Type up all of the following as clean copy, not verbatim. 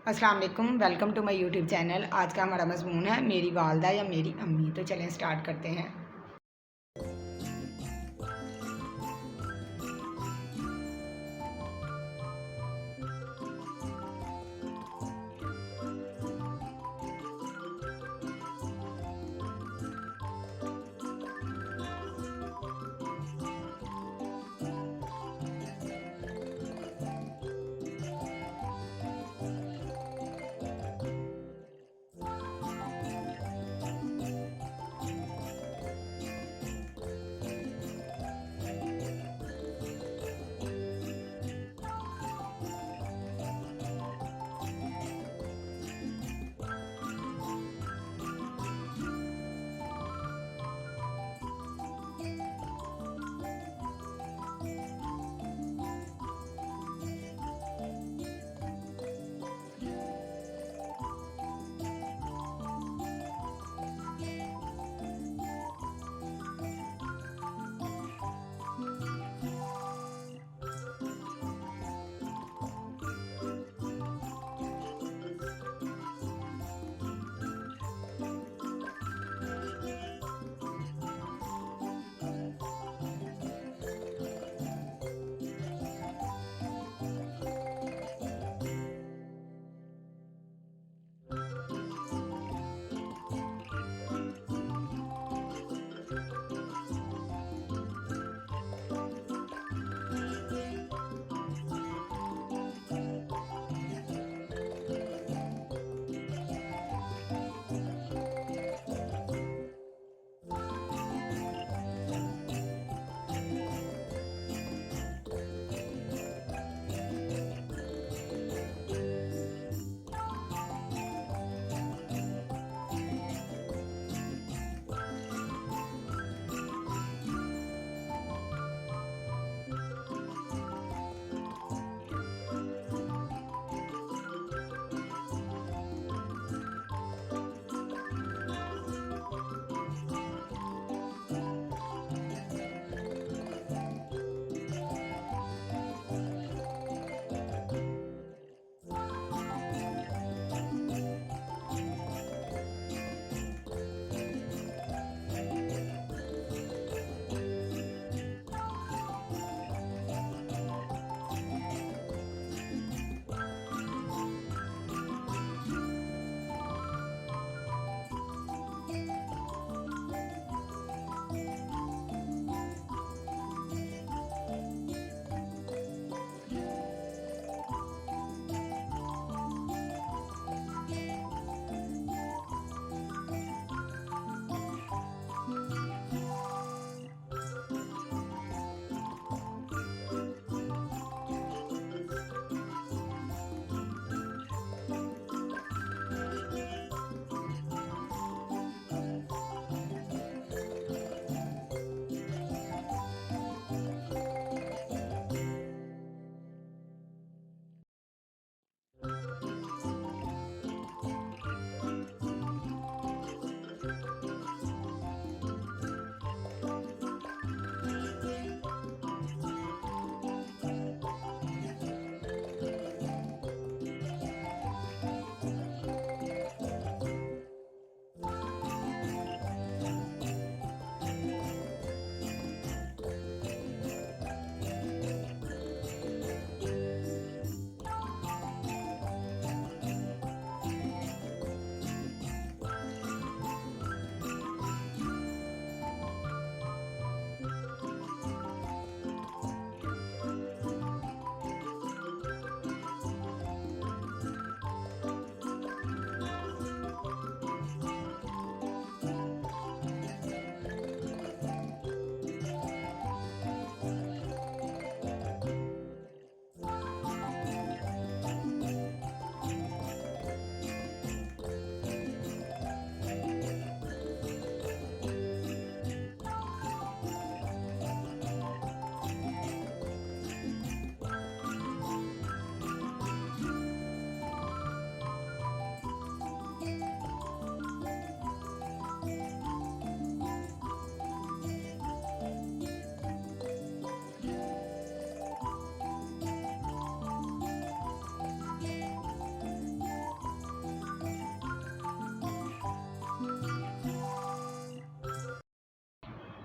अस्सलाम वालेकुम, welcome to my YouTube channel. आज का हमारा मज़मून है मेरी वालदा या मेरी अम्मी। तो चलें स्टार्ट करते हैं।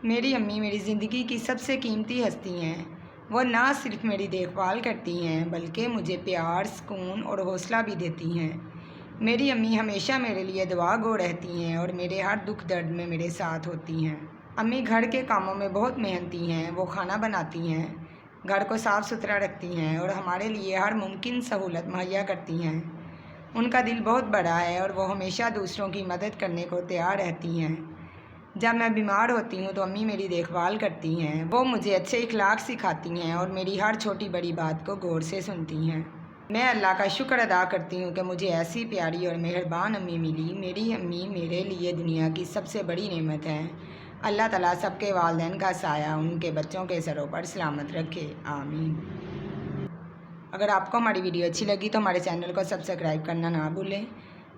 میری امی میری زندگی کی سب سے قیمتی ہستی ہیں۔ وہ نہ صرف میری دیکھ بھال کرتی ہیں بلکہ مجھے پیار، سکون اور حوصلہ بھی دیتی ہیں۔ میری امی ہمیشہ میرے لیے دعا گو رہتی ہیں اور میرے ہر دکھ درد میں میرے ساتھ ہوتی ہیں۔ امی گھر کے کاموں میں بہت محنتی ہیں۔ وہ کھانا بناتی ہیں، گھر کو صاف ستھرا رکھتی ہیں اور ہمارے لیے ہر ممکن سہولت مہیا کرتی ہیں۔ ان کا دل بہت بڑا ہے اور وہ ہمیشہ دوسروں کی مدد کرنے کو تیار رہتی ہیں۔ جب میں بیمار ہوتی ہوں تو امی میری دیکھ بھال کرتی ہیں۔ وہ مجھے اچھے اخلاق سکھاتی ہیں اور میری ہر چھوٹی بڑی بات کو غور سے سنتی ہیں۔ میں اللہ کا شکر ادا کرتی ہوں کہ مجھے ایسی پیاری اور مہربان امی ملی۔ میری امی میرے لیے دنیا کی سب سے بڑی نعمت ہے۔ اللہ تعالیٰ سب کے والدین کا سایہ ان کے بچوں کے سروں پر سلامت رکھے، آمین۔ اگر آپ کو ہماری ویڈیو اچھی لگی تو ہمارے چینل کو سبسکرائب کرنا نہ بھولیں،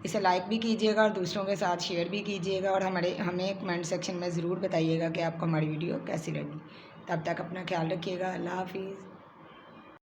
اسے لائک بھی کیجیے گا اور دوسروں کے ساتھ شیئر بھی کیجیے گا، اور ہمیں کمنٹ سیکشن میں ضرور بتائیے گا کہ آپ کو ہماری ویڈیو کیسی لگی۔ تب تک اپنا خیال رکھیے گا، اللہ حافظ۔